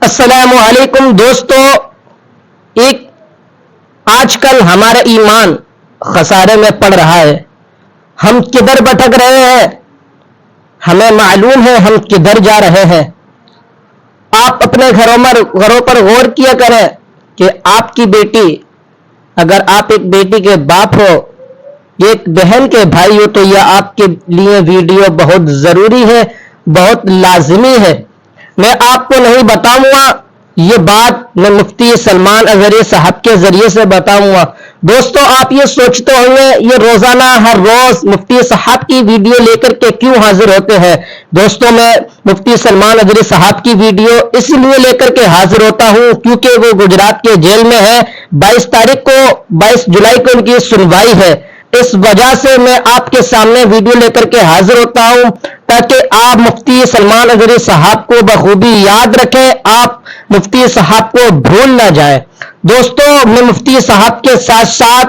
अस्सलामुअलैकुम दोस्तों, एक आजकल हमारा ईमान खसारे में पड़ रहा है। हम किधर भटक रहे हैं, हमें मालूम है हम किधर जा रहे हैं। आप अपने घरों पर गौर किया करें कि आपकी बेटी, अगर आप एक बेटी के बाप हो, एक बहन के भाई हो, तो यह आपके लिए वीडियो बहुत जरूरी है, बहुत लाजमी है। मैं आपको नहीं बताऊंगा, ये बात मैं मुफ्ती सलमान अजहरी साहब के जरिए से बताऊंगा। दोस्तों, आप ये सोचते होंगे ये रोजाना हर रोज मुफ्ती साहब की वीडियो लेकर के क्यों हाजिर होते हैं। दोस्तों, मैं मुफ्ती सलमान अजहरी साहब की वीडियो इसलिए लेकर के हाजिर होता हूं क्योंकि वो गुजरात के जेल में है। 22 जुलाई को उनकी सुनवाई है। इस वजह से मैं आपके सामने वीडियो लेकर के हाजिर होता हूं ताकि आप मुफ्ती सलमान अजहरी साहब को बखूबी याद रखें, आप मुफ्ती साहब को भूल ना जाए। दोस्तों, मैं मुफ्ती साहब के साथ साथ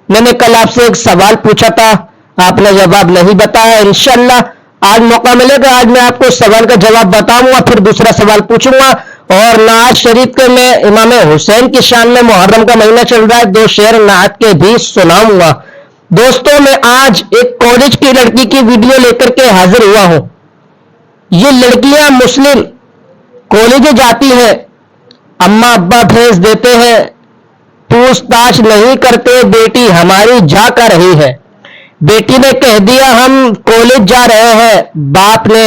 मैंने कल आपसे एक सवाल पूछा था, आपने जवाब नहीं बताया। इंशाअल्लाह आज मौका मिलेगा, आज मैं आपको सवाल का जवाब बताऊंगा, फिर दूसरा सवाल पूछूंगा। और नात शरीफ के मैं इमाम हुसैन की शान में, मुहर्रम का महीना चल रहा है, 2 शेर नात के भी सुनाऊंगा। दोस्तों, मैं आज एक कॉलेज की लड़की की वीडियो लेकर के हाजिर हुआ हूं। ये लड़कियां मुस्लिम कॉलेज जाती हैं, अम्मा अब्बा भेज देते हैं, पूछताछ नहीं करते, बेटी हमारी जा कर रही है। बेटी ने कह दिया हम कॉलेज जा रहे हैं, बाप ने,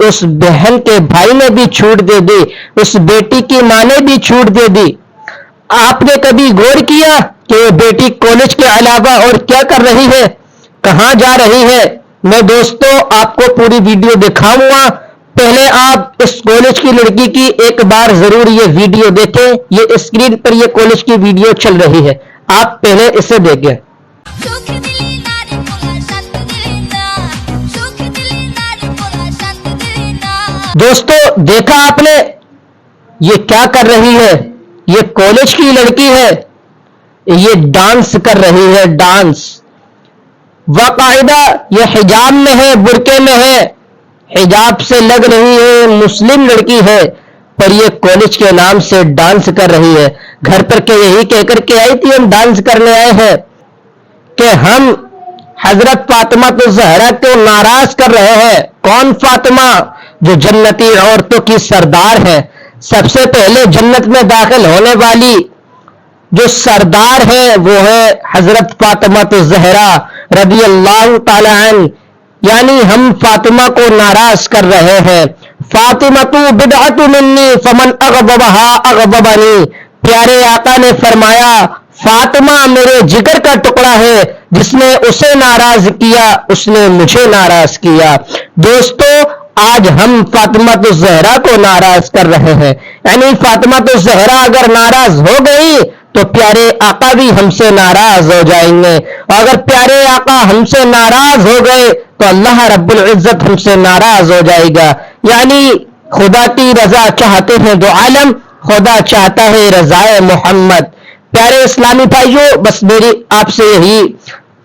उस बहन के भाई ने भी छूट दे दी, उस बेटी की मां ने भी छूट दे दी। आपने कभी गौर किया कि बेटी कॉलेज के अलावा और क्या कर रही है, कहां जा रही है? मैं दोस्तों आपको पूरी वीडियो दिखाऊंगा। पहले आप इस कॉलेज की लड़की की एक बार जरूर ये वीडियो देखें। ये स्क्रीन पर ये कॉलेज की वीडियो चल रही है, आप पहले इसे देखें। दोस्तों, देखा आपने ये क्या कर रही है? ये कॉलेज की लड़की है, ये डांस कर रही है, डांस। बाकायदा ये हिजाब में है, बुरके में है, हिजाब से लग रही है, मुस्लिम लड़की है, पर ये कॉलेज के नाम से डांस कर रही है। घर पर के यही कहकर के आई थी हम डांस करने आए हैं, कि हम हजरत फातिमा तो ज़हरा को नाराज कर रहे हैं। कौन फातिमा? जो जन्नती औरतों की सरदार है। सबसे पहले जन्नत में दाखिल होने वाली जो सरदार है वो है हजरत फातिमा तो ज़हरा रज़ी अल्लाह ताला अन्हा। यानी हम फातिमा को नाराज कर रहे हैं। फातिमा तू बिदअतु मिन्नी फमन अग़ज़बहा अग़ज़बनी। प्यारे आका ने फरमाया फातिमा मेरे जिगर का टुकड़ा है, जिसने उसे नाराज किया उसने मुझे नाराज किया। दोस्तों, आज हम फातिमा तो ज़हरा को नाराज कर रहे हैं। यानी फातिमा तो ज़हरा अगर नाराज हो गई तो प्यारे आका भी हमसे नाराज हो जाएंगे, और अगर प्यारे आका हमसे नाराज हो गए तो अल्लाह रब्बुल इज्जत हमसे नाराज हो जाएगा। यानी खुदा की रजा चाहते हैं दो आलम, खुदा चाहता है रजाए मोहम्मद। प्यारे इस्लामी भाइयों, बस मेरी आपसे यही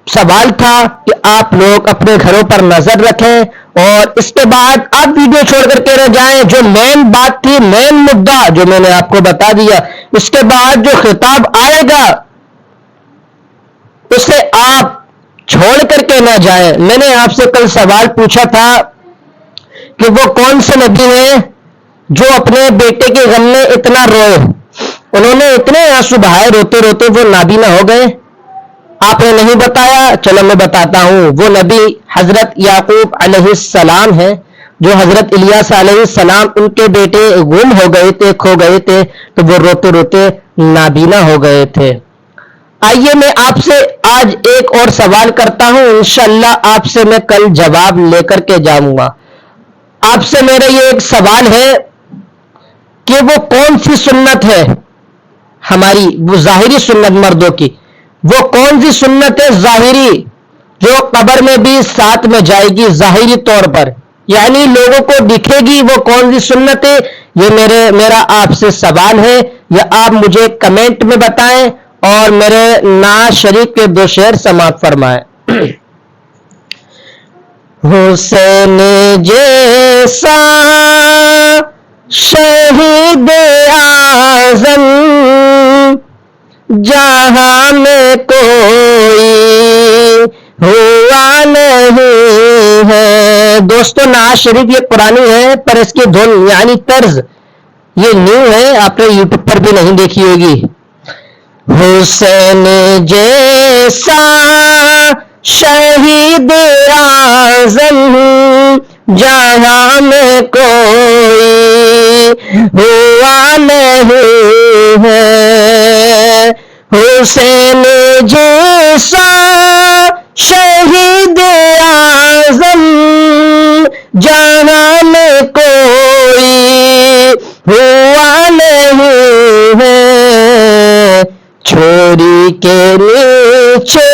सवाल था कि आप लोग अपने घरों पर नजर रखें, और इसके बाद आप वीडियो छोड़ करके रह जाएं। जो मेन बात थी, मेन मुद्दा जो मैंने आपको बता दिया, इसके बाद जो खिताब आएगा उसे आप छोड़ करके ना जाएं। मैंने आपसे कल सवाल पूछा था कि वो कौन से नबी है जो अपने बेटे के गम में इतना रोए, उन्होंने इतने आंसू बहाए रोते रोते वो नाबीना हो गए। आपने नहीं बताया, चलो मैं बताता हूं। वो नबी हजरत याकूब अलैहिस्सलाम है, जो हजरत इलियास अलैहिस्सलाम उनके बेटे गुम हो गए थे, खो गए थे, तो वो रोते रोते नाबीना हो गए थे। आइए मैं आपसे आज एक और सवाल करता हूं, इंशाअल्लाह आपसे मैं कल जवाब लेकर के जाऊंगा। आपसे मेरा ये एक सवाल है कि वो कौन सी सुन्नत है हमारी, वो जाहिरी सुन्नत मर्दों की, वो कौन सी सुन्नत है जाहिरी जो कब्र में भी साथ में जाएगी जाहिरी तौर पर, यानी लोगों को दिखेगी? वो कौन सी सुन्नत है? ये मेरा आपसे सवाल है, या आप मुझे कमेंट में बताएं और मेरे नाज शरीफ के 2 शेर समाप्त फरमाएं। हुसैन जैसा शहीद आज़म जहां में कोई हुआ नहीं है। दोस्तों नाज शरीफ ये पुरानी है, पर इसकी धुन यानी तर्ज ये न्यू है, आपने यूट्यूब पर भी नहीं देखी होगी। हुसैन जैसा शहीद आज़म जहां में कोई हुआ नहीं है। हुसैन जैसा शहीद आज़म जहां में कोई हुआ नहीं है। छोरी के नीचे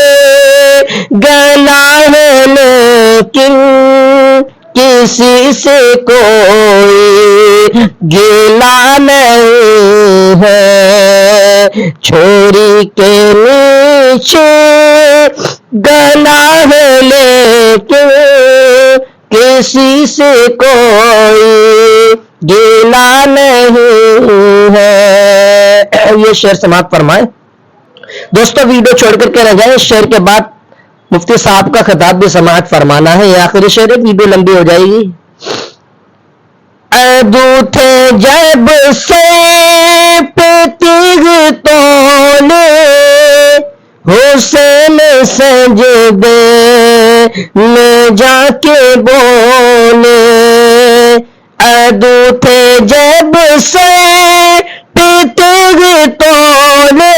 गला है लेकिन किसी से कोई गिला नहीं है। छोरी के नीचे गला है लेकिन किसी से कोई गिला नहीं है। ये शेर समाप्त फरमाए। दोस्तों वीडियो छोड़ करके रह जाए, शेर के बाद मुफ्ती साहब का खिताब भी समाअत फरमाना है। ये आखिरी शेर है, वीडियो लंबी हो जाएगी। अदू थे जब से तीग तोले हुसैन सजदे में जाके बोले। अदू थे जब से तीग तोले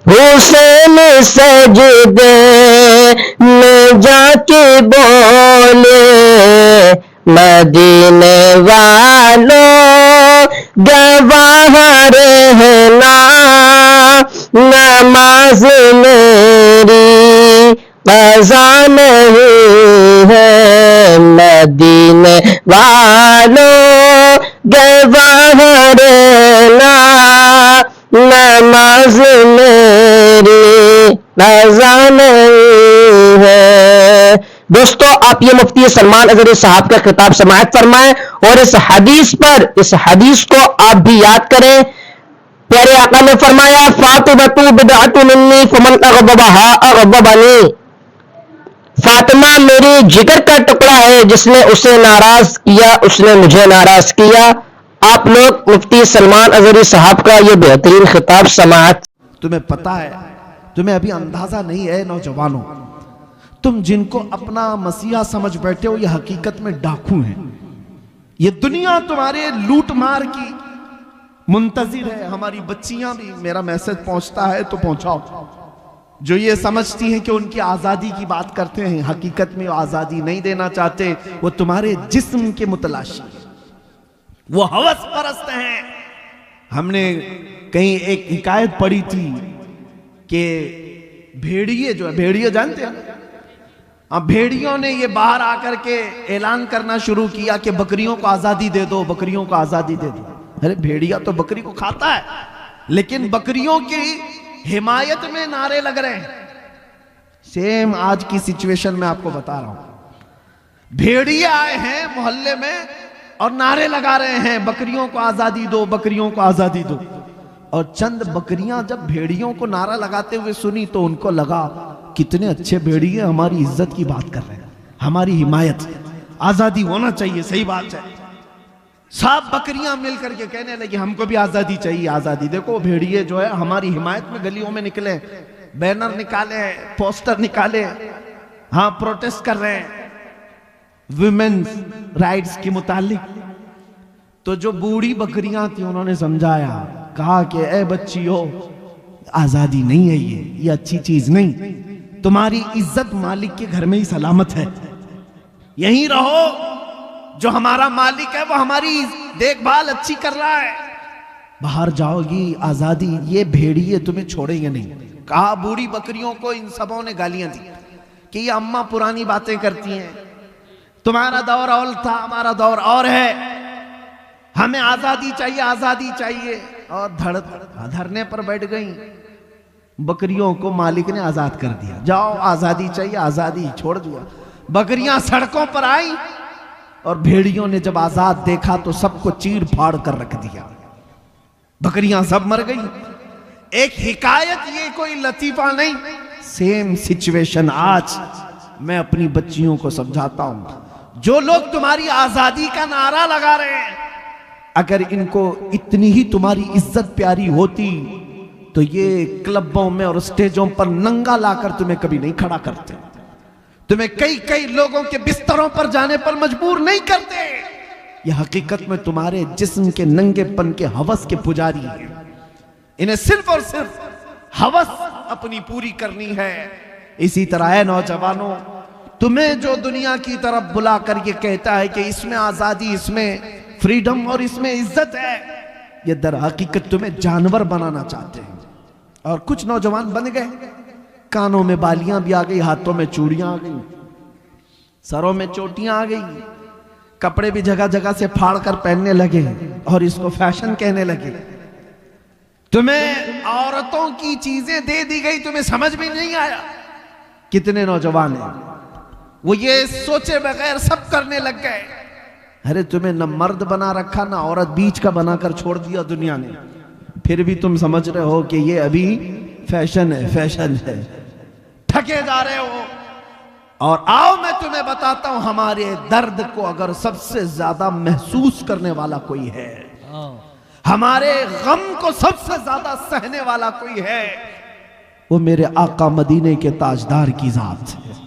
हुसैन सजदे में जाके बोले। मदीने वालों गवाह रहना नमाज मेरी क़ज़ा नहीं है। मदीने वालों गवाह रहना नमाज मेरी क़ज़ा नहीं है। दोस्तों आप ये मुफ्ती सलमान अज़हरी साहब का खिताब समाअत फरमाएं और इस हदीस को आप भी याद करें। प्यारे आका ने फरमाया फातिमतु बिदअतुन मिन्नी फमन अग़ज़बहा अग़ज़बनी। फातिमा मेरी जिगर का टुकड़ा है, जिसने उसे नाराज किया उसने मुझे नाराज किया। आप लोग मुफ्ती सलमान अज़हरी साहब का ये बेहतरीन खिताब समाअत। तुम्हें पता है, तुम्हें अभी अंदाजा नहीं है नौजवानों, तुम जिनको अपना मसीहा समझ बैठे हो ये हकीकत में डाकू हैं। ये दुनिया तुम्हारे लूट मार की मुंतजिर है। हमारी बच्चियां भी, मेरा मैसेज पहुंचता है तो पहुंचाओ, जो ये समझती हैं कि उनकी आजादी की बात करते हैं, हकीकत में वो आजादी नहीं देना चाहते, वो तुम्हारे जिस्म के मुतलाशी, वो हवस परस्त हैं। हमने कहीं एक हिकायत पढ़ी थी कि भेड़िए जो है, भेड़िए जानते हैं, अब भेड़ियों ने ये बाहर आकर के ऐलान करना शुरू किया कि बकरियों को आजादी दे दो, बकरियों को आजादी दे दो। अरे भेड़िया तो बकरी को खाता है, लेकिन बकरियों की हिमायत में नारे लग रहे हैं। सेम आज की सिचुएशन में आपको बता रहा हूं। भेड़िए आए हैं मोहल्ले में और नारे लगा रहे हैं बकरियों को आजादी दो, बकरियों को आजादी दो। और चंद बकरियां जब भेड़ियों को नारा लगाते हुए सुनी तो उनको लगा कितने अच्छे भेड़िए हमारी इज्जत की बात कर रहे हैं, हमारी हिमायत, आजादी होना चाहिए। सही बात है। सब बकरियां मिलकर के कहने लगी हमको भी आजादी चाहिए, आजादी। देखो भेड़िए जो है हमारी हिमायत में गलियों में निकले, बैनर निकाले, पोस्टर निकाले, हाँ प्रोटेस्ट कर रहे हैं वुमेन्स राइट्स के मुतालिक। तो जो बूढ़ी बकरियां थी उन्होंने समझाया, कहा कि ए बच्चियों, आजादी नहीं है ये अच्छी चीज नहीं, तुम्हारी इज्जत मालिक के घर में ही सलामत है, यहीं रहो। जो हमारा मालिक है वो हमारी देखभाल अच्छी कर रहा है, बाहर जाओगी आजादी, ये भेड़िए तुम्हें छोड़ेंगे नहीं। कहा बूढ़ी बकरियों को इन सबों ने गालियां दी कि ये अम्मा पुरानी बातें करती हैं, तुम्हारा दौर और था, हमारा दौर और है, हमें आजादी चाहिए, आजादी चाहिए। और धरने पर बैठ गई। बकरियों को मालिक ने आजाद कर दिया, जाओ आजादी चाहिए, आजादी छोड़ दिया। बकरियां सड़कों पर आई और भेड़ियों ने जब आजाद देखा तो सबको चीर फाड़ कर रख दिया, बकरियां सब मर गई। एक हिकायत, ये कोई लतीफा नहीं, सेम सिचुएशन आज मैं अपनी बच्चियों को समझाता हूं। जो लोग तुम्हारी आजादी का नारा लगा रहे हैं, अगर इनको इतनी ही तुम्हारी इज्जत प्यारी होती तो ये क्लबों में और स्टेजों पर नंगा लाकर तुम्हें कभी नहीं खड़ा करते, तुम्हें कई कई लोगों के बिस्तरों पर जाने पर मजबूर नहीं करते। यह हकीकत में तुम्हारे जिस्म के नंगेपन के हवस के पुजारी हैं। इन्हें सिर्फ और सिर्फ हवस अपनी पूरी करनी है। इसी तरह है नौजवानों, तुम्हें जो दुनिया की तरफ बुलाकर ये कहता है कि इसमें आजादी, इसमें फ्रीडम और इसमें इज्जत है, ये दर हकीकत तुम्हें जानवर बनाना चाहते हैं। और कुछ नौजवान बन गए, कानों में बालियां भी आ गई, हाथों में चूड़ियां आ गई, सरों में चोटियां आ गई, कपड़े भी जगह जगह से फाड़ कर पहनने लगे और इसको फैशन कहने लगे। तुम्हें औरतों की चीजें दे दी गई, तुम्हें समझ में नहीं आया। कितने नौजवान हैं वो ये सोचे बगैर सब करने लग गए। अरे तुम्हें न मर्द बना रखा ना औरत, बीच का बनाकर छोड़ दिया दुनिया ने, फिर भी तुम समझ रहे हो कि ये अभी फैशन है, फैशन है, ठगे जा रहे हो। और आओ मैं तुम्हें बताता हूं, हमारे दर्द को अगर सबसे ज्यादा महसूस करने वाला कोई है, हमारे गम को सबसे ज्यादा सहने वाला कोई है, वो मेरे आका मदीने के ताजदार की जात है।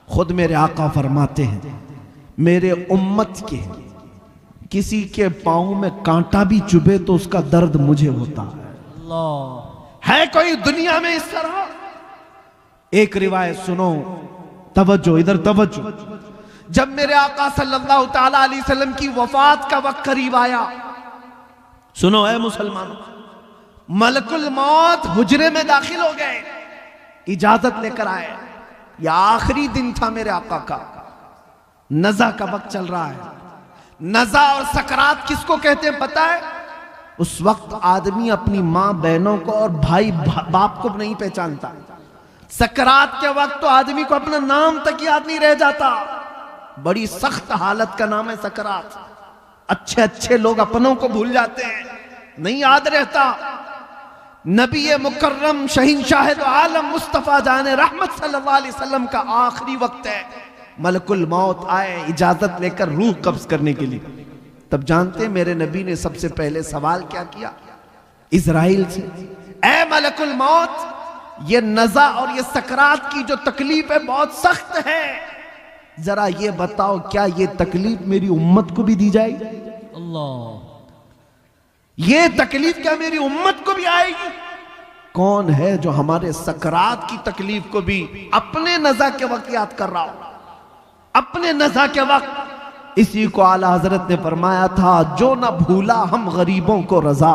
खुद मेरे आका फरमाते हैं, मेरे उम्मत के किसी के पांव में कांटा भी चुभे तो उसका दर्द मुझे होता है कोई दुनिया में इस तरह? एक रिवायत सुनो, तवज्जो, इधर तवज्जो। जब मेरे आका सल्लल्लाहु ताला अलैहि वसल्लम की वफात का वक्त करीब आया, सुनो है मुसलमानों, मलकुल मौत हुजरे में दाखिल हो गए, इजाजत लेकर आए। यह आखिरी दिन था मेरे आका का, नज़ा का वक्त चल रहा है। नज़ा और सकरात किसको कहते हैं पता है? उस वक्त आदमी अपनी मां बहनों को और भाई बाप को नहीं पहचानता। सकरात के वक्त तो आदमी को अपना नाम तक याद नहीं रह जाता। बड़ी सख्त हालत का नाम है सकरात। अच्छे अच्छे लोग अपनों को भूल जाते हैं, नहीं याद रहता। नबी मुकर्रम शहींशाह दो आलम मुस्तफा जाने रहमत सल्लल्लाहु अलैहि वसल्लम का आखिरी वक्त है। मलकुल मौत आए इजाजत लेकर रूह कब्ज करने के लिए। तब जानते हैं मेरे नबी ने सबसे पहले सवाल क्या किया इजराइल से? ऐ मलकुल मौत, ये नज़ा और ये सकरात की जो तकलीफ है बहुत सख्त है, जरा ये बताओ क्या ये तकलीफ मेरी उम्मत को भी दी जाएगी? अल्लाह, ये तकलीफ क्या मेरी उम्मत को भी आएगी? कौन है जो हमारे सकरात की तकलीफ को भी अपने नज़ा के वक्त याद कर रहा हो? अपने नज़ा के वक्त इसी को आला हजरत ने फरमाया था, जो न भूला हम गरीबों को रजा,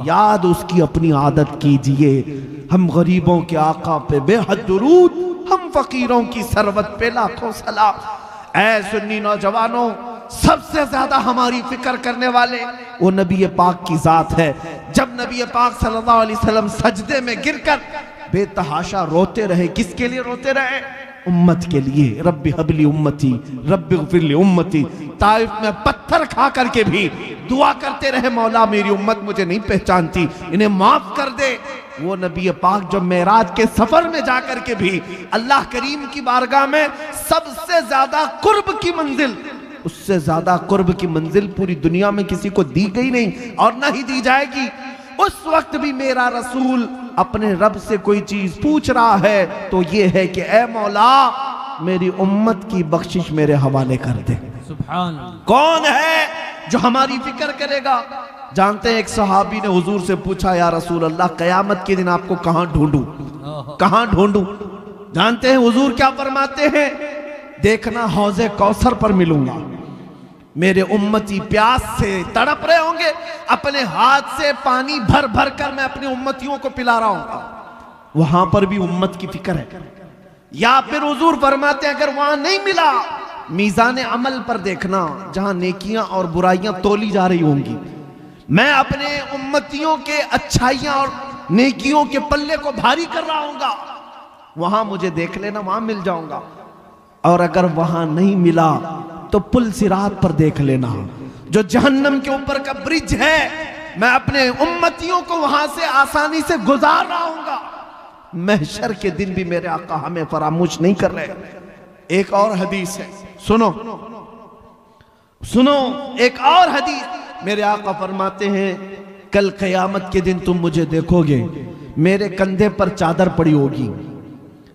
याद उसकी अपनी आदत कीजिए। हम गरीबों के आका पे बेहद दुरूद, हम फकीरों की सरवत पे लाखों सलाम। ऐ सुन्नी नौजवानों, सबसे ज्यादा हमारी फिक्र करने वाले वो नबी पाक की जात है। जब नबी पाक सल्लल्लाहु अलैहि वसल्लम सजदे में गिरकर बेतहाशा रोते रहे, किसके लिए रोते रहे? उम्मत के लिए। रब्बी हबली उम्मती, रब्बी ग़फिरली उम्मती। ताइफ में पत्थर खा करके भी दुआ करते रहे, मौला मेरी उम्मत मुझे नहीं पहचानती, इन्हें माफ कर दे। वो नबी पाक जो मेराज के सफर में जाकर के भी अल्लाह करीम की बारगाह में सबसे ज्यादा कुर्ब की मंजिल, उससे ज्यादा कुर्ब की मंजिल पूरी दुनिया में किसी को दी गई नहीं और न ही दी जाएगी। उस वक्त भी मेरा रसूल अपने रब से कोई चीज पूछ रहा है तो ये है कि ऐ मौला मेरी उम्मत की बख्शिश मेरे हवाले कर दे। सुभान अल्लाह। कौन है जो हमारी फिक्र करेगा? जानते हैं एक सहाबी ने हुजूर से पूछा, या रसूल अल्लाह कयामत के दिन आपको कहां ढूंढूं, कहां ढूंढूं? जानते हैं हुजूर क्या फरमाते हैं? देखना हौज़े कौसर पर मिलूंगा। मेरे उम्मती प्यास से तड़प रहे होंगे, अपने हाथ से पानी भर भर कर मैं अपनी उम्मतियों को पिला रहा हूं। वहां पर भी उम्मत की फिक्र है। या फिर हुजूर फरमाते हैं अगर वहां नहीं मिला, मीज़ान अमल पर देखना जहां नेकियां और बुराइयां तोली जा रही होंगी, मैं अपने उम्मतियों के अच्छाइयां और नेकियों के पल्ले को भारी कर रहा हूंगा। वहां मुझे देख लेना, वहां मिल जाऊंगा। और अगर वहां नहीं मिला तो पुल सिरात पर देख लेना, जो जहन्नम के ऊपर का ब्रिज है, मैं अपने उम्मतियों को वहां से आसानी से गुजार रहा हूंगा। महशर के दिन भी मेरे आका हमें फरामोश नहीं कर रहे। एक और हदीस है, सुनो सुनो, एक और हदीस। मेरे आका फरमाते हैं कल क़यामत के दिन तुम मुझे देखोगे, मेरे कंधे पर चादर पड़ी होगी,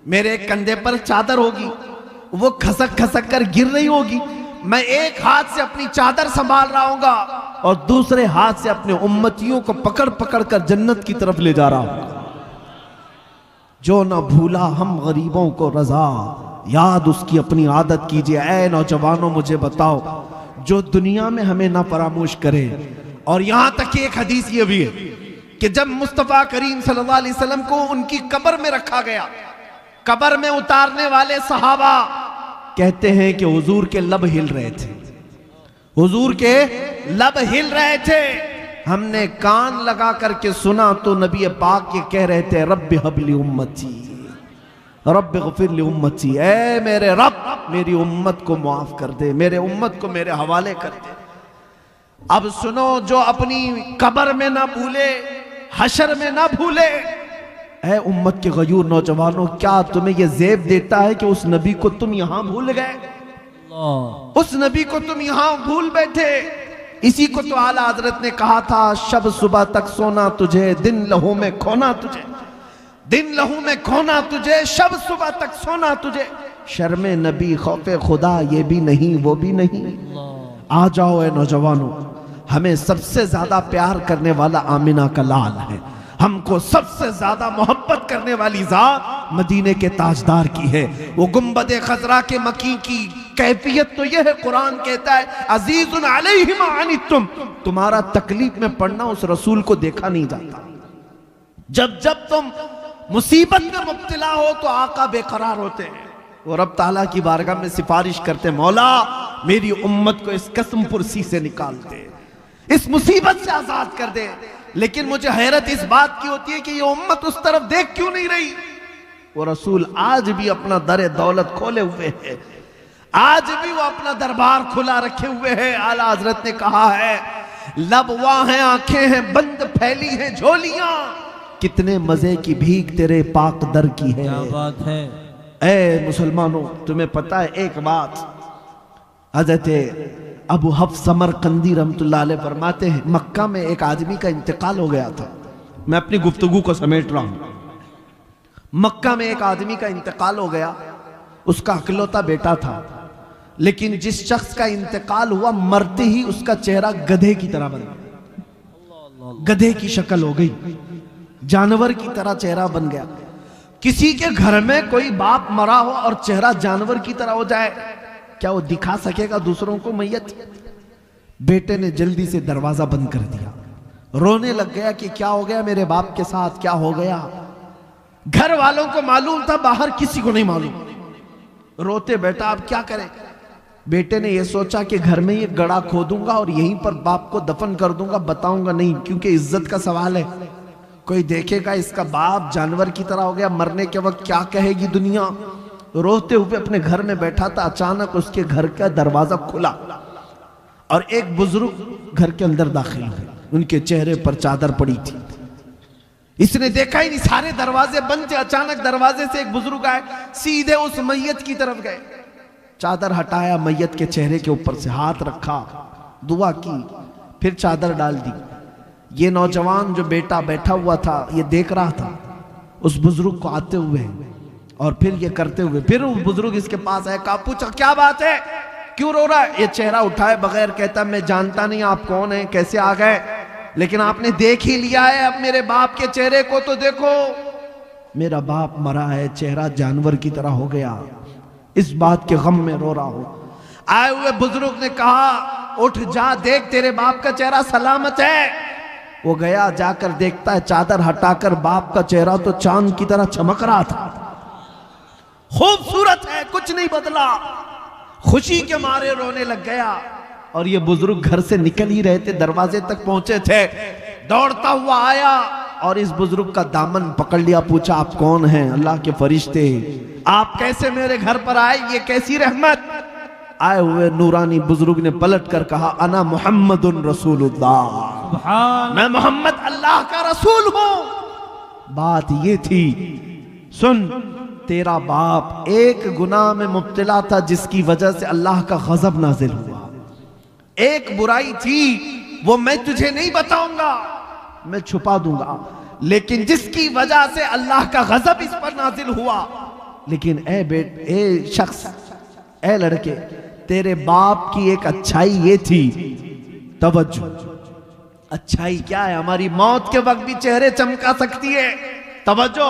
मेरे कंधे पर चादर होगी, वो खसक खसक कर गिर रही होगी। मैं एक हाथ से अपनी चादर संभाल रहा हूंगा और दूसरे हाथ से अपने उम्मतियों को पकड़ पकड़ कर जन्नत की तरफ ले जा रहा हूं। जो ना भूला हम गरीबों को रजा, याद उसकी अपनी आदत कीजिए। ऐ नौजवानों मुझे बताओ, जो दुनिया में हमें ना फरामोश करे। और यहां तक कि एक हदीस ये भी है कि जब मुस्तफा करीम सल्लल्लाहु अलैहि वसल्लम को उनकी कब्र में रखा गया, कब्र में उतारने वाले सहाबा कहते हैं कि हुजूर के लब हिल रहे थे, हुजूर के लब हिल रहे थे। हमने कान लगा करके सुना तो नबी पाक ये कह रहे थे, रब्बि हबली उम्मती, रब्बि गफिरली उम्मती, ऐ मेरे रब मेरी उम्मत को माफ कर दे, मेरे उम्मत को मेरे हवाले कर दे। अब सुनो, जो अपनी कब्र में ना भूले, हशर में ना भूले। ऐ उम्मत के गयूर नौजवानों, क्या तुम्हें यह ज़ेब देता है कि उस नबी को तुम यहां भूल गए, उस नबी को तुम यहां भूल बैठे। इसी को तो आला हजरत ने कहा था, शब सुबह तक सोना तुझे, दिन लहू में खोना तुझे, दिन लहू में खोना तुझे, शब सुबह तक सोना तुझे। शर्मे नबी खौफे खुदा ये भी नहीं वो भी नहीं। आ जाओ ए नौजवानों, हमें सबसे ज्यादा प्यार करने वाला आमिना का लाल है, हमको सबसे ज्यादा मोहब्बत करने वाली जात मदीने के ताजदार की है। वो गुंबद खजरा के मकी की कैफियत तो यह है, कुरान कहता है अजीजुन अलैहि मा अनितुम, तुम्हारा तकलीफ में पड़ना उस रसूल को देखा नहीं जाता। जब जब तुम मुसीबत में मुब्तला हो तो आका बेकरार होते हैं, वो रब ताला की बारगाह में सिफारिश करते, मौला मेरी उम्मत को इस कसम पुरसी से निकाल दे, इस मुसीबत से आजाद कर दे। लेकिन मुझे हैरत इस बात की होती है कि ये उम्मत उस तरफ देख क्यों नहीं रही। वो रसूल आज भी अपना दर दौलत खोले हुए है, आज भी वो अपना दरबार खुला रखे हुए है। आला हजरत ने कहा है, लब वहां है, आंखें हैं बंद, फैली हैं झोलियां, कितने मजे की भीख तेरे पाक दर की है। क्या बात है। ऐ मुसलमानों, तुम्हें पता है एक बात, हजरत अबू हफ्स समरकंदी रहमतुल्लाह अलैह फरमाते हैं, मक्का में एक आदमी का इंतकाल हो गया था। मैं अपनी गुफ्तगू को समेट रहा हूं। मक्का में एक आदमी का इंतकाल हो गया, उसका अकलौता बेटा था, लेकिन जिस शख्स का इंतकाल हुआ मरते ही उसका चेहरा गधे की तरह बन गया, गधे की शक्ल हो गई, जानवर की तरह चेहरा बन गया। किसी के घर में कोई बाप मरा हो और चेहरा जानवर की तरह हो जाए, क्या वो दिखा सकेगा दूसरों को मैयत? बेटे ने जल्दी से दरवाजा बंद कर दिया, रोने लग गया कि क्या हो गया मेरे बाप के साथ, क्या हो गया। घर वालों को मालूम था, बाहर किसी को नहीं मालूम। रोते बेटा अब क्या करें। बेटे ने यह सोचा कि घर में ये गड़ा खोदूंगा और यहीं पर बाप को दफन कर दूंगा, बताऊंगा नहीं, क्योंकि इज्जत का सवाल है। कोई देखेगा इसका बाप जानवर की तरह हो गया, मरने के वक्त क्या कहेगी दुनिया। रोते हुए अपने घर में बैठा था, अचानक उसके घर का दरवाजा खुला और एक बुजुर्ग घर के अंदर दाखिल हुए, उनके चेहरे पर चादर पड़ी थी। इसने देखा ही नहीं, सारे दरवाजे बंद थे। अचानक दरवाजे से एक बुजुर्ग आए, सीधे उस मैयत की तरफ गए, चादर हटाया, मैयत के चेहरे के ऊपर से हाथ रखा, दुआ की, फिर चादर डाल दी। ये नौजवान जो बेटा बैठा हुआ था ये देख रहा था उस बुजुर्ग को आते हुए और फिर ये करते हुए। फिर वो बुजुर्ग इसके पास आया, कहा पूछा क्या बात है, क्यों रो रहा है। ये चेहरा उठाए बगैर कहता मैं जानता नहीं आप कौन है, कैसे आ गए, लेकिन आपने देख ही लिया है, अब मेरे बाप के चेहरे को तो देखो। मेरा बाप मरा है, चेहरा जानवर की तरह हो गया, इस बात के गम में रो रहा हूं। आए हुए बुजुर्ग ने कहा उठ जा, देख तेरे बाप का चेहरा सलामत है। वो गया, जाकर देखता है चादर हटाकर बाप का चेहरा तो चांद की तरह चमक रहा था, खूबसूरत है, कुछ नहीं बदला। खुशी के मारे रोने लग गया। और ये बुजुर्ग घर से निकल ही रहे थे, दरवाजे तक पहुंचे थे, दौड़ता हुआ आया और इस बुजुर्ग का दामन पकड़ लिया, पूछा आप कौन हैं। अल्लाह के फरिश्ते, आप कैसे मेरे घर पर आए, ये कैसी रहमत। आए हुए नूरानी बुजुर्ग ने पलट कर कहा, अना मुहम्मदुन रसूलुल्लाह, मैं मोहम्मद अल्लाह का रसूल हूं। बात ये थी, सुन, तेरा बाप एक गुनाह में मुब्तला था जिसकी वजह से अल्लाह का गजब नाजिल हुआ। एक बुराई थी, वो मैं तुझे नहीं बताऊंगा, मैं छुपा दूंगा, लेकिन जिसकी वजह से अल्लाह का गजब इस पर नाजिल हुआ। लेकिन ए शख्स, ए लड़के, तेरे बाप की एक अच्छाई ये थी, तवज्जो, अच्छाई क्या है? हमारी मौत के वक्त भी चेहरे चमका सकती है। तवज्जो,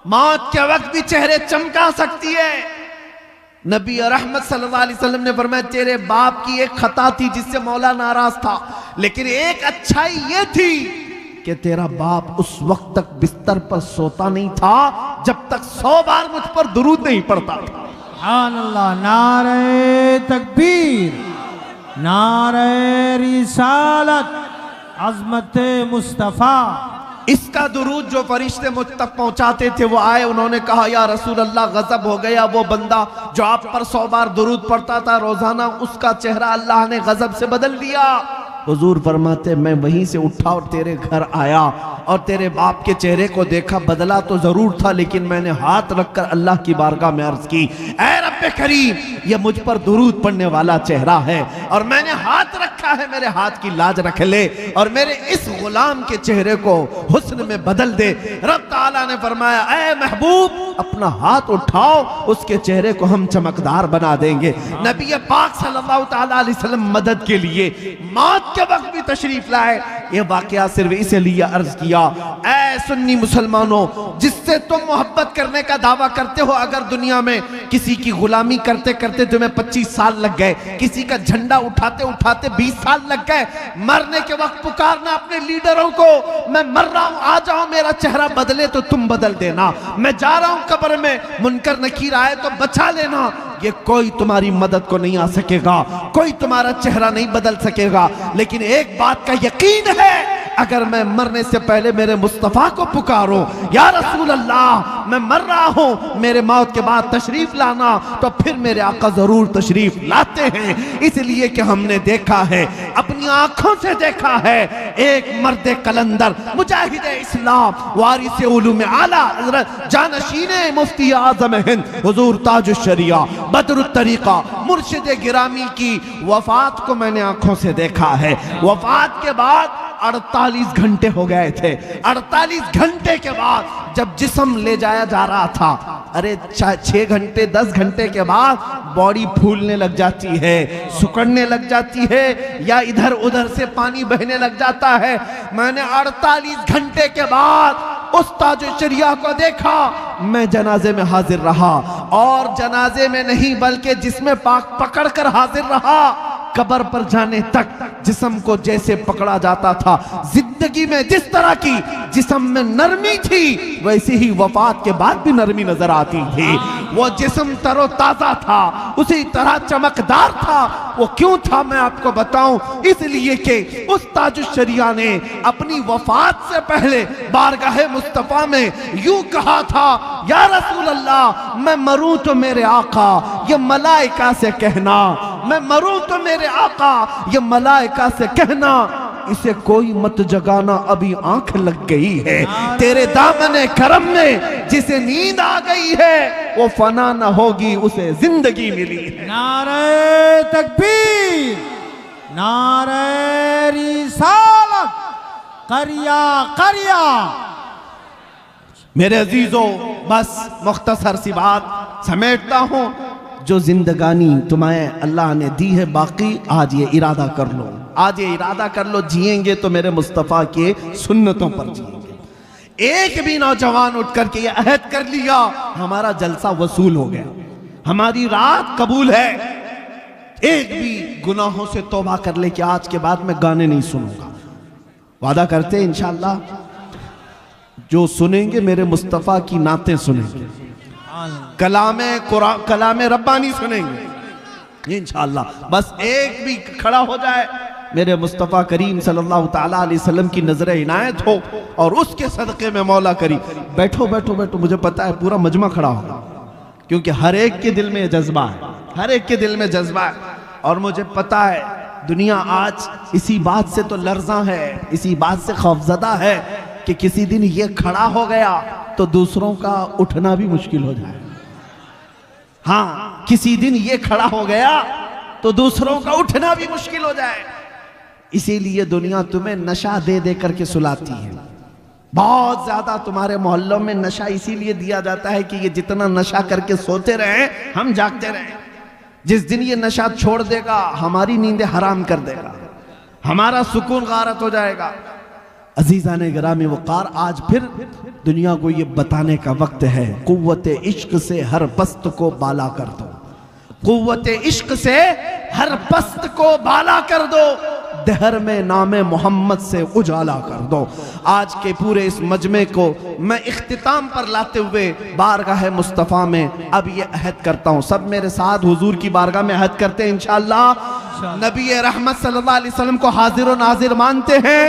मौत के वक्त भी चेहरे चमका सकती है। नबी रहमत सल्लल्लाहु अलैहि वसल्लम ने फरमाया, तेरे बाप की एक खता थी जिससे मौला नाराज था, लेकिन एक अच्छाई ये थी कि तेरा बाप उस वक्त तक बिस्तर पर सोता नहीं था जब तक 100 बार मुझ पर दुरूद नहीं पड़ता था। सुभान अल्लाह, नारे तकबीर, नारे रिसालत, अज़मत मुस्तफ़ा। इसका दुरूद जो फरिश्ते मुझ तक पहुंचाते थे, वो आए, उन्होंने कहा, या रसूल अल्लाह, गजब हो गया, वो बंदा जो आप पर 100 बार दुरूद पढ़ता था रोजाना, उसका चेहरा अल्लाह ने गजब से बदल दिया। हुजूर फरमाते, मैं वहीं से उठा और तेरे घर आया और तेरे बाप के चेहरे को देखा। बदला तो जरूर था, लेकिन मैंने हाथ रखकर अल्लाह की बारगाह में अर्ज की, ऐ रब्बे करीम, ये मुझ पर दुरूद पढ़ने वाला चेहरा है और मैंने हाथ रखा है, मेरे हाथ की लाज रख ले और मेरे इस गुलाम के चेहरे को हुस्न में बदल दे। रब ताला ने फरमाया, ऐ महबूब, अपना हाथ उठाओ, उसके चेहरे को हम चमकदार बना देंगे। नबी पाक सल्लल्लाहु ताला अलैहि वसल्लम मदद के लिए मौत के वक्त भी तशरीफ लाए। ये वाकया सिर्फ इसलिए अर्ज किया, ऐ सुन्नी मुसलमानों, जिससे तुम मोहब्बत करने का दावा करते हो, अगर दुनिया में किसी की गुलामी करते करते तुम्हें 25 साल लग गए, किसी का झंडा उठाते उठाते 20 साल लग गए, मरने के वक्त पुकारना अपने लीडरों को, मैं मर रहा हूं, आ जाओ, मेरा चेहरा बदले तो तुम बदल देना, मैं जा रहा हूं कब्र में, मुनकर नकीर आए तो बचा लेना। ये कोई तुम्हारी मदद को नहीं आ सकेगा, कोई तुम्हारा चेहरा नहीं बदल सकेगा। लेकिन एक बात का यकीन है, अगर मैं मरने से पहले मेरे मुस्तफा को पुकारूं, या रसूल अल्लाह, मैं मर रहा हूं, मेरे मौत के बाद तशरीफ लाना, तो फिर मेरे आका जरूर तशरीफ लाते हैं। इसलिए कि हमने देखा है, अपनी आंखों से देखा है, एक मर्द कलंदर, मुजाहिद इस्लाम, वारिस उलूम आला हज़रत जानशीन मुफ्ती आज़म हिंद हुजूर ताजुश शरिया बदरुत तरीका मुर्शिद गिरामी की वफात को मैंने आंखों से देखा है। वफात के बाद 48 घंटे हो गए थे। 48 घंटे के बाद जब जिस्म ले जाया जा रहा था, अरे 6 घंटे 10 घंटे के बाद बॉडी फूलने लग जाती है, सुकड़ने लग जाती है, या इधर उधर से पानी बहने लग जाता है। मैंने 48 घंटे के बाद उस ताजुश्शरिया को देखा। मैं जनाजे में हाजिर रहा, और जनाजे में नहीं बल्कि जिसमें पाक पकड़ कर हाजिर रहा। कब्र पर जाने तक जिस्म को जैसे पकड़ा जाता था, जिंदगी में जिस तरह की जिस्म में नरमी थी, वैसे ही वफात के बाद भी नरमी नजर आती थी। वो जिस्म तरोताजा था, उसी तरह चमकदार था। वो क्यों था मैं आपको बताऊं, इसलिए कि उस ताजुश्शरिया ने अपनी वफात से पहले बारगाहे मुस्तफा में यूं कहा था, या रसूल अल्लाह, मैं मरूं तो मेरे आका, ये मलाइका से कहना, मैं मरूं तो मेरे आका, ये मलाइका से कहना, इसे कोई मत जगाना, अभी आंख लग गई है। तेरे दामने करम में जिसे नींद आ गई है, वो फना न होगी, उसे जिंदगी मिली है। नारे तकबीर, नारे रिसालत, करिया करिया। मेरे अजीजों, बस मुख्तसर सी बात समेटता हूं। जो जिंदगानी तुम्हें अल्लाह ने दी है बाकी, आज ये इरादा कर लो, आज ये इरादा कर लो, जिएंगे तो मेरे मुस्तफ़ा के सुन्नतों पर जिएंगे। एक भी नौजवान उठ करके ये अहद कर लिया, हमारा जलसा वसूल हो गया, हमारी रात कबूल है। एक भी गुनाहों से तौबा कर ले कि आज के बाद मैं गाने नहीं सुनूंगा। वादा करते हैं इंशाअल्लाह, जो सुनेंगे मेरे मुस्तफ़ा की नातें सुनेंगे, कलामे कुरान, कलामे रब्बानी सुनेंगे इंशाअल्लाह। बस एक भी खड़ा हो जाए, मेरे मुस्तफ़ा करीम सल्लल्लाहु ताला अलैहि वसल्लम की नजर इनायत हो और उसके सदक़े में मौला करी। बैठो बैठो बैठो, मुझे पता है पूरा मजमा खड़ा होगा, क्योंकि हर एक के दिल में यह जज्बा है। हर एक के दिल में जज्बा है। और मुझे पता है दुनिया आज इसी बात से तो लर्जा है, इसी बात से खौफजदा है कि किसी दिन ये खड़ा हो गया तो दूसरों का उठना भी मुश्किल हो जाए। हाँ, किसी दिन ये खड़ा हो गया तो दूसरों का उठना भी मुश्किल हो जाए। इसीलिए दुनिया तुम्हें नशा दे दे करके सुलाती है। बहुत ज्यादा तुम्हारे मोहल्लों में नशा इसीलिए दिया जाता है कि ये जितना नशा करके सोते रहे हम जागते रहे। जिस दिन ये नशा छोड़ देगा हमारी नींदें हराम कर देगा, हमारा सुकून गारत हो जाएगा। अजीज़ाने गिरामी वक़ार, आज फिर दुनिया को ये बताने का वक्त है, कुव्वते इश्क से हर पस्त को बाला कर दो, कुव्वते इश्क से हर पस्त को बाला कर दो, दहर में नामे मोहम्मद से उजाला कर दो। आज के पूरे इस मजमे को मैं इख्तिताम पर लाते हुए बारगाह मुस्तफ़ा में अब ये अहद करता हूँ, सब मेरे साथ हुजूर की बारगाह में अहद करते हैं इंशाअल्लाह। नबी रहमत सल्लल्लाहु अलैहि वसल्लम को हाजिर व नाजिर मानते हैं,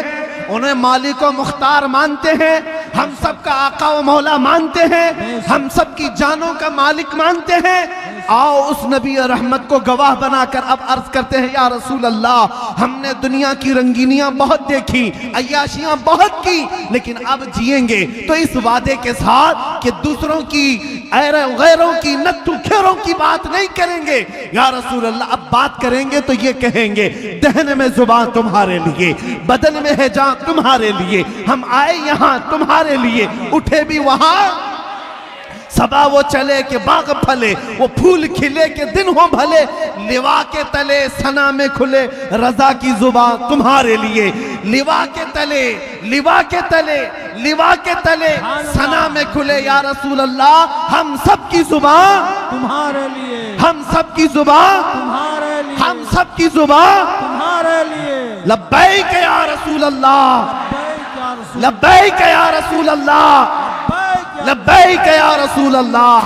उन्हें मालिक व मुख्तार मानते हैं, हम सब का आका व मौला मानते हैं, हम सब की जानों का मालिक मानते हैं। आओ उस नबी रहमत को गवाह बनाकर अब अर्ज करते हैं, या रसूल अल्लाह, हमने दुनिया की रंगीनियां बहुत देखी, अय्याशियां बहुत की, लेकिन अब जिएंगे तो इस वादे के साथ कि दूसरों की गैरों की नत्थु खेरों की बात नहीं करेंगे। या रसूल अल्लाह, अब बात करेंगे तो ये कहेंगे, दहन में जुबान तुम्हारे लिए, बदन में है जान तुम्हारे लिए, हम आए यहाँ तुम्हारे लिए, उठे भी वहां सबा वो चले के बाग फले, वो फूल खिले के दिन हो भले, लिवा के तले सना में खुले, रजा की जुबान तुम्हारे लिए, लिवा के तले, लिवा के तले, लिवा के तले सना में खुले। या रसूल अल्लाह, हम सब की जुबान तुम्हारे लिए, हम सब की जुबान तुम्हारे लिए, हम सब की जुबान तुम्हारे लिए। लब्बैक या रसूल अल्लाह, लब्बैक या रसूल लब्बैक या रसूल अल्लाह, लब्बैक या रसूल अल्लाह।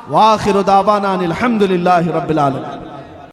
व आखिरु दावाना अनिल हम्दुलिल्लाहि रब्बिल आलमीन।